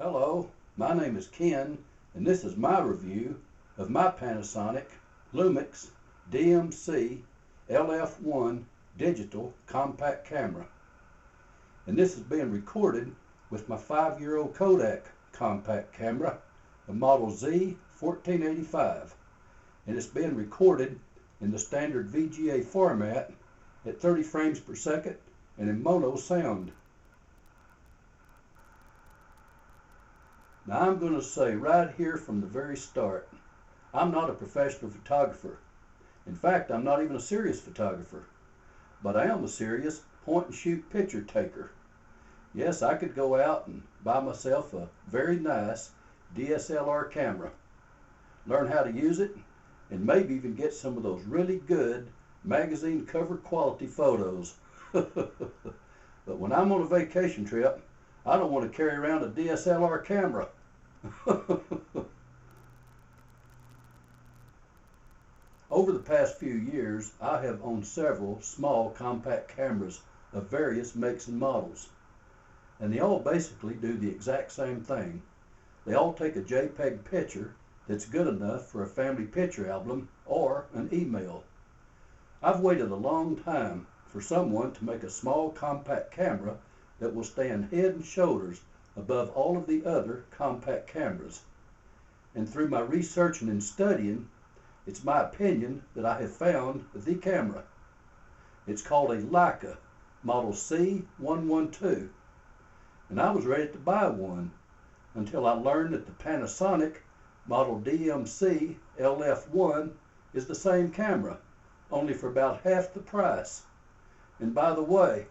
Hello, my name is Ken, and this is my review of my Panasonic Lumix DMC LF1 digital compact camera. And this is being recorded with my 5-year-old Kodak compact camera, the model Z1485. And it's being recorded in the standard VGA format at 30 frames per second and in mono sound. Now I'm going to say right here from the very start, I'm not a professional photographer. In fact, I'm not even a serious photographer, but I am a serious point and shoot picture taker. Yes, I could go out and buy myself a very nice DSLR camera, learn how to use it, and maybe even get some of those really good magazine cover quality photos. But when I'm on a vacation trip, I don't want to carry around a DSLR camera. Over the past few years, I have owned several small compact cameras of various makes and models. And they all basically do the exact same thing. They all take a JPEG picture that's good enough for a family picture album or an email. I've waited a long time for someone to make a small compact camera that will stand head and shoulders above all of the other compact cameras. And through my researching and studying, it's my opinion that I have found the camera. It's called a Leica model C112, and I was ready to buy one until I learned that the Panasonic model DMC LF1 is the same camera, only for about half the price. And by the way,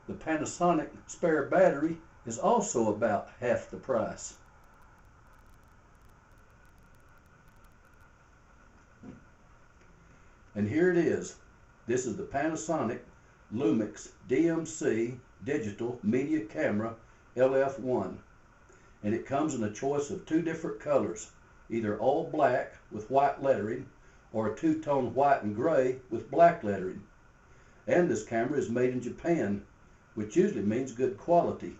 the Panasonic spare battery is also about half the price. And here it is. This is the Panasonic Lumix DMC digital media camera LF1. And it comes in a choice of two different colors, either all black with white lettering or a two-tone white and gray with black lettering. And this camera is made in Japan, which usually means good quality.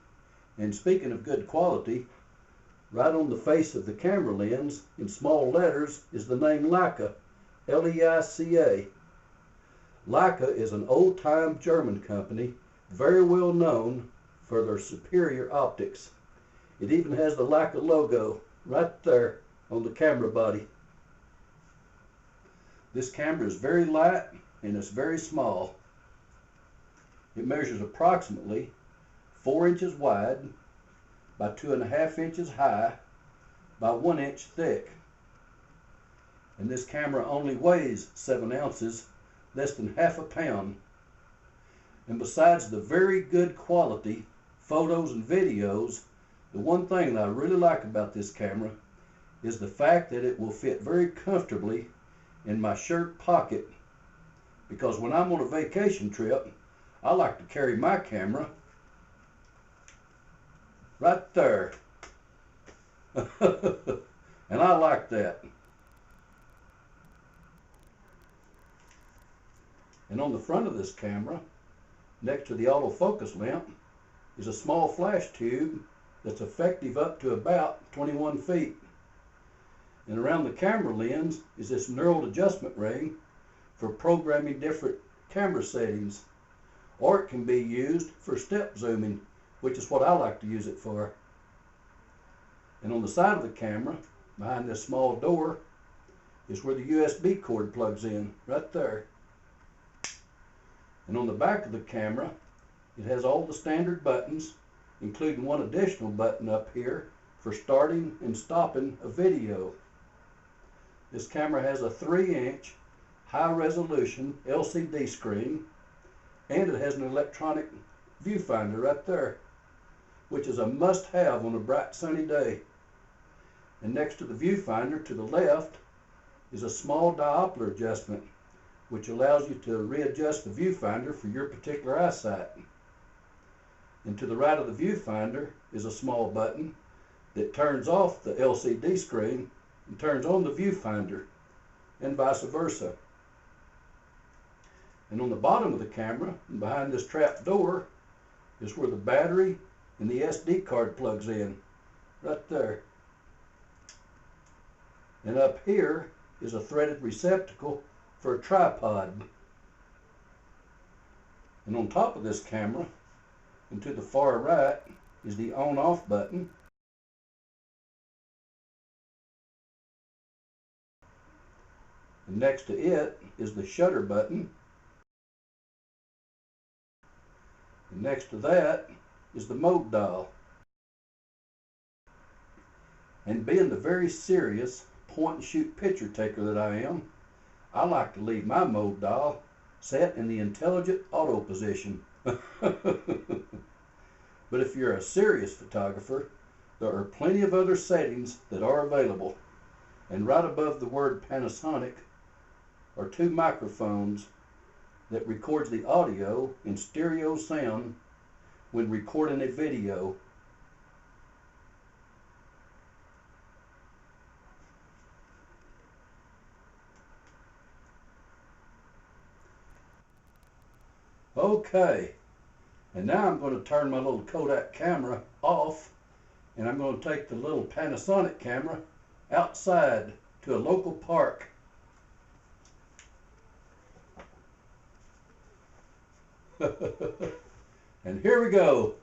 And speaking of good quality, right on the face of the camera lens in small letters is the name Leica, L-E-I-C-A. Leica is an old-time German company, very well known for their superior optics. It even has the Leica logo right there on the camera body. This camera is very light and it's very small. It measures approximately 4 inches wide by 2.5 inches high by 1 inch thick. And this camera only weighs 7 ounces, less than half a pound. And besides the very good quality photos and videos, the one thing that I really like about this camera is the fact that it will fit very comfortably in my shirt pocket. Because when I'm on a vacation trip, I like to carry my camera right there. And I like that. And on the front of this camera, next to the autofocus lamp, is a small flash tube that's effective up to about 21 feet. And around the camera lens is this knurled adjustment ring for programming different camera settings. Or it can be used for step zooming, which is what I like to use it for. And on the side of the camera, behind this small door, is where the USB cord plugs in, right there. And on the back of the camera, it has all the standard buttons, including one additional button up here for starting and stopping a video. This camera has a 3-inch high-resolution LCD screen, and it has an electronic viewfinder right there, which is a must-have on a bright sunny day. And next to the viewfinder to the left is a small diopter adjustment, which allows you to readjust the viewfinder for your particular eyesight. And to the right of the viewfinder is a small button that turns off the LCD screen and turns on the viewfinder, and vice versa. And on the bottom of the camera, and behind this trap door, is where the battery and the SD card plugs in. right there. And up here is a threaded receptacle for a tripod. And on top of this camera, and to the far right, is the on-off button. And next to it is the shutter button. And next to that is the mode dial. And being the very serious point and shoot picture taker that I am, I like to leave my mode dial set in the intelligent auto position. But if you're a serious photographer, there are plenty of other settings that are available. And right above the word Panasonic are two microphones that records the audio in stereo sound when recording a video. Okay, and now I'm going to turn my little Kodak camera off, and I'm going to take the little Panasonic camera outside to a local park. And here we go.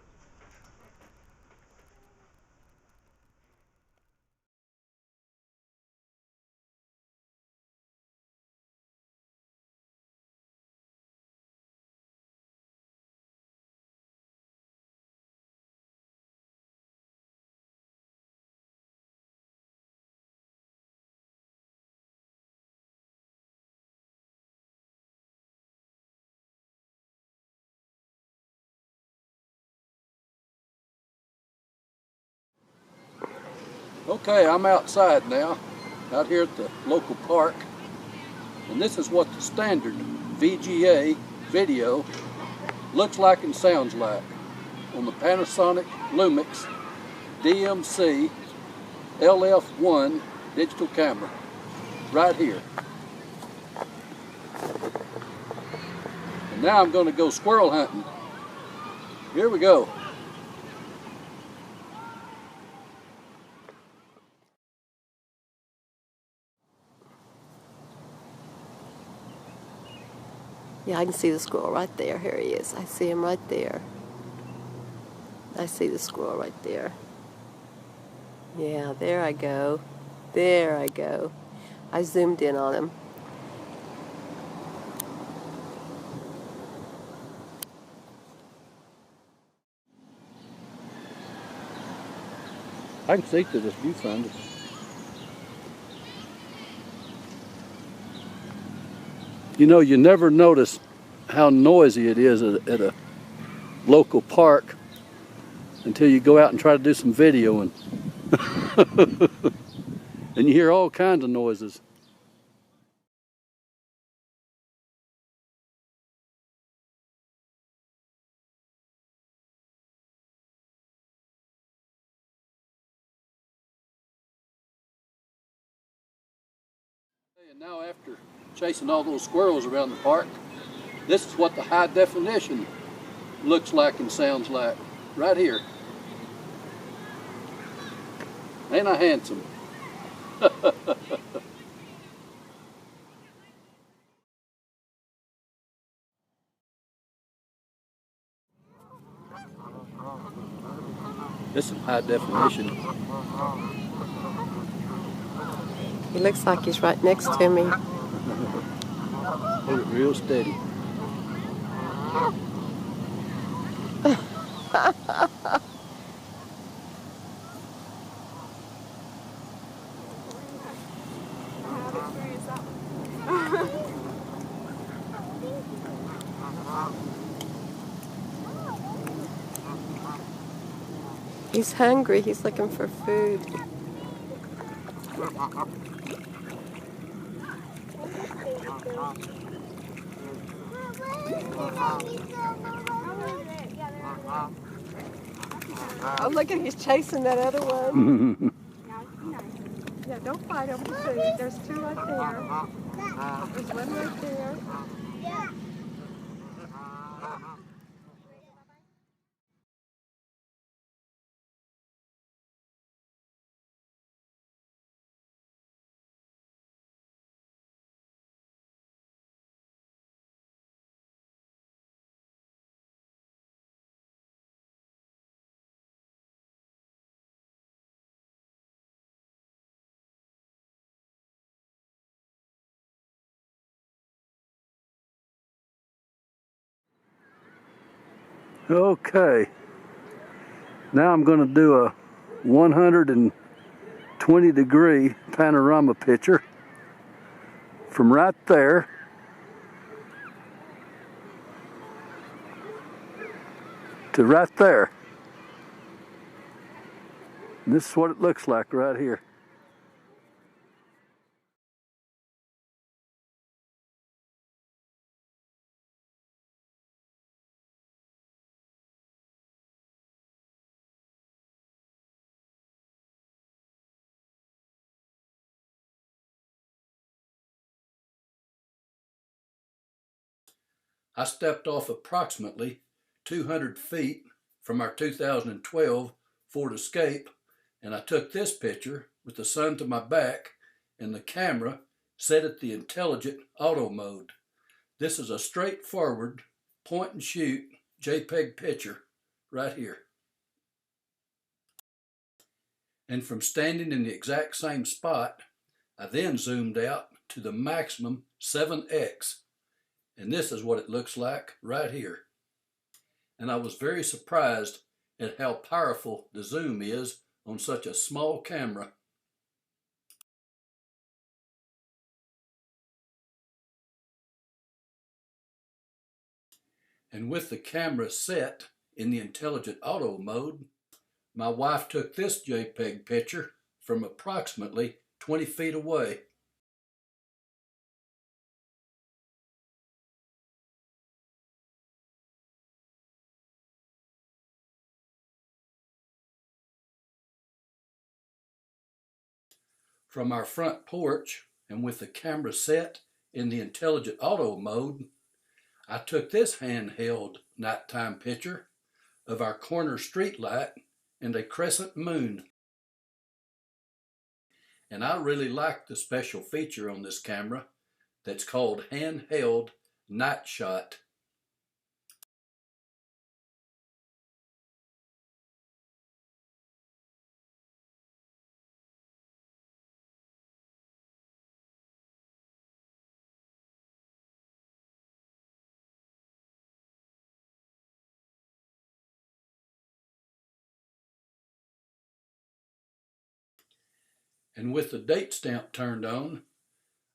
Okay, I'm outside now, out here at the local park, and this is what the standard VGA video looks like and sounds like on the Panasonic Lumix DMC LF1 digital camera, right here. And now I'm going to go squirrel hunting. Here we go. Yeah, I can see the squirrel right there. Here he is. I see him right there. I see the squirrel right there. Yeah, there I go. There I go. I zoomed in on him. I can see through this viewfinder. You know, you never notice how noisy it is at a local park until you go out and try to do some videoing. And you hear all kinds of noises. And now, after chasing all those squirrels around the park, this is what the high definition looks like and sounds like right here. Ain't I handsome? This is high definition. He looks like he's right next to me. Hold it real steady. He's hungry. He's looking for food. Oh, look at, he's chasing that other one. Yeah, don't fight over the food. There's two right there. There's one right there. Okay, now I'm going to do a 120-degree panorama picture from right there to right there. And this is what it looks like right here. I stepped off approximately 200 feet from our 2012 Ford Escape, and I took this picture with the sun to my back and the camera set at the intelligent auto mode. This is a straightforward point and shoot JPEG picture right here. And from standing in the exact same spot, I then zoomed out to the maximum 7x. And this is what it looks like right here. And I was very surprised at how powerful the zoom is on such a small camera. And with the camera set in the intelligent auto mode, my wife took this JPEG picture from approximately 20 feet away. From our front porch, and with the camera set in the intelligent auto mode, I took this handheld nighttime picture of our corner street light and a crescent moon. And I really like the special feature on this camera that's called handheld night shot. And with the date stamp turned on,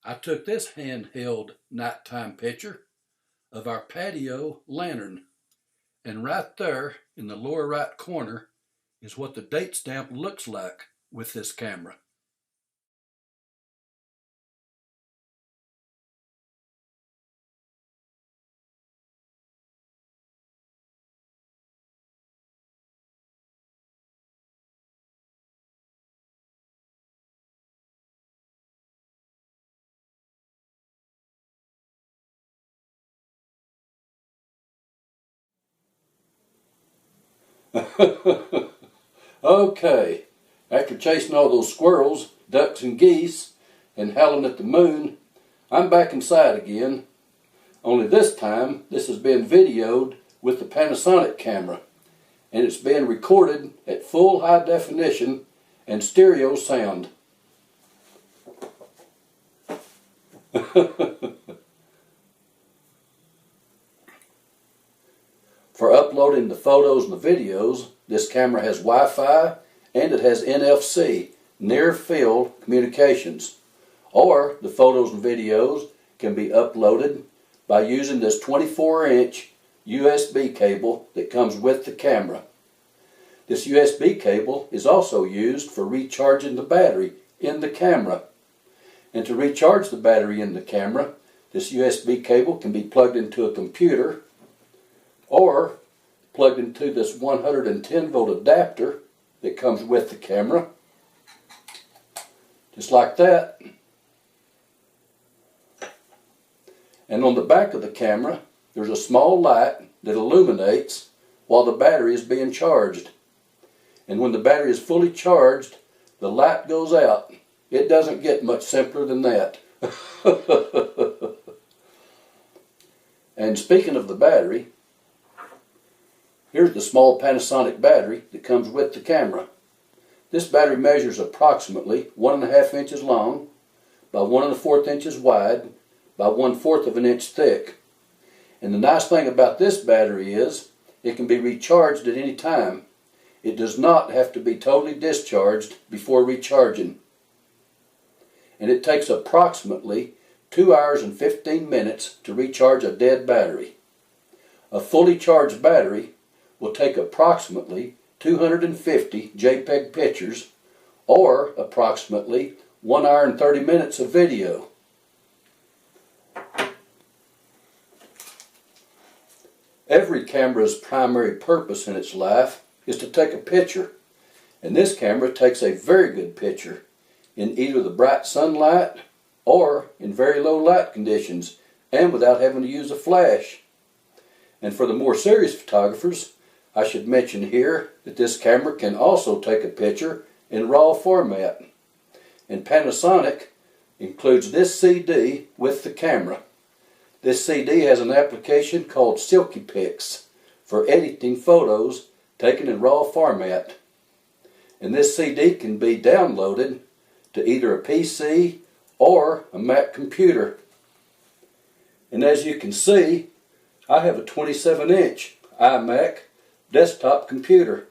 I took this handheld nighttime picture of our patio lantern. And right there in the lower right corner is what the date stamp looks like with this camera. Okay, after chasing all those squirrels, ducks and geese, and howling at the moon, I'm back inside again. Only this time, this has been videoed with the Panasonic camera, and it's been recorded at full high definition and stereo sound. For uploading the photos and the videos, this camera has Wi-Fi and it has NFC, near field communications. Or the photos and videos can be uploaded by using this 24-inch USB cable that comes with the camera. This USB cable is also used for recharging the battery in the camera. And to recharge the battery in the camera, this USB cable can be plugged into a computer or plugged into this 110-volt adapter that comes with the camera, just like that. And on the back of the camera, there's a small light that illuminates while the battery is being charged. And when the battery is fully charged, the light goes out. It doesn't get much simpler than that. And speaking of the battery, here's the small Panasonic battery that comes with the camera. This battery measures approximately 1.5 inches long by 1 1/4 inches wide by 1/4 of an inch thick. And the nice thing about this battery is it can be recharged at any time. It does not have to be totally discharged before recharging. And it takes approximately 2 hours and 15 minutes to recharge a dead battery. A fully charged battery will take approximately 250 JPEG pictures or approximately 1 hour and 30 minutes of video. Every camera's primary purpose in its life is to take a picture, and this camera takes a very good picture in either the bright sunlight or in very low light conditions and without having to use a flash. And for the more serious photographers, I should mention here that this camera can also take a picture in RAW format. And Panasonic includes this CD with the camera. This CD has an application called Silky Pics for editing photos taken in RAW format. And this CD can be downloaded to either a PC or a Mac computer. And as you can see, I have a 27-inch iMac desktop computer.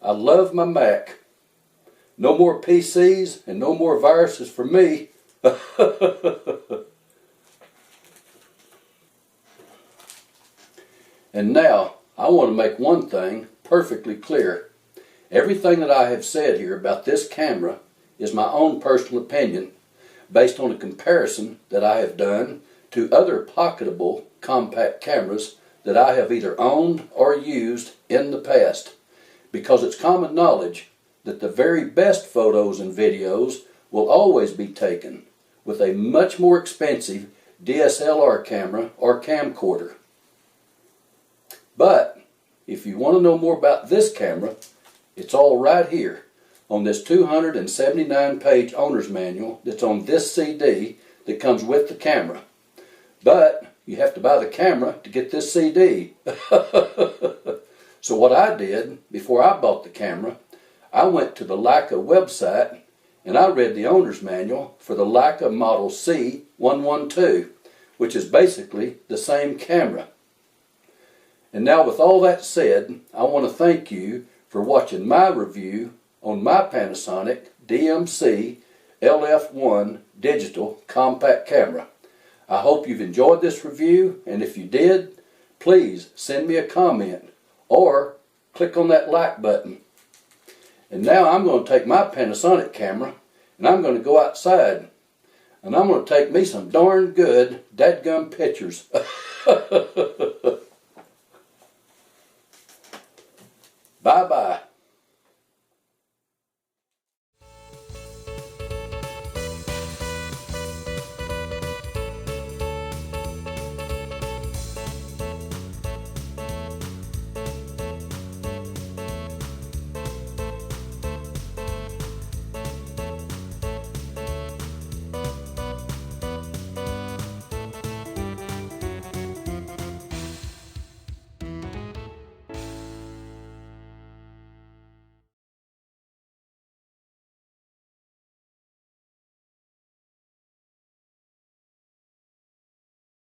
I love my Mac. No more PCs and no more viruses for me. And now, I want to make one thing perfectly clear. Everything that I have said here about this camera is my own personal opinion based on a comparison that I have done to other pocketable compact cameras that I have either owned or used in the past, because it's common knowledge that the very best photos and videos will always be taken with a much more expensive DSLR camera or camcorder. But if you want to know more about this camera, it's all right here on this 279-page owner's manual that's on this CD that comes with the camera. But you have to buy the camera to get this CD. So what I did before I bought the camera, I went to the Leica website and I read the owner's manual for the Leica Model C112, which is basically the same camera. And now with all that said, I want to thank you for watching my review on my Panasonic DMC LF1 digital compact camera. I hope you've enjoyed this review, and if you did, please send me a comment or click on that like button. And now I'm going to take my Panasonic camera and I'm going to go outside and I'm going to take me some darn good dadgum pictures. Bye-bye.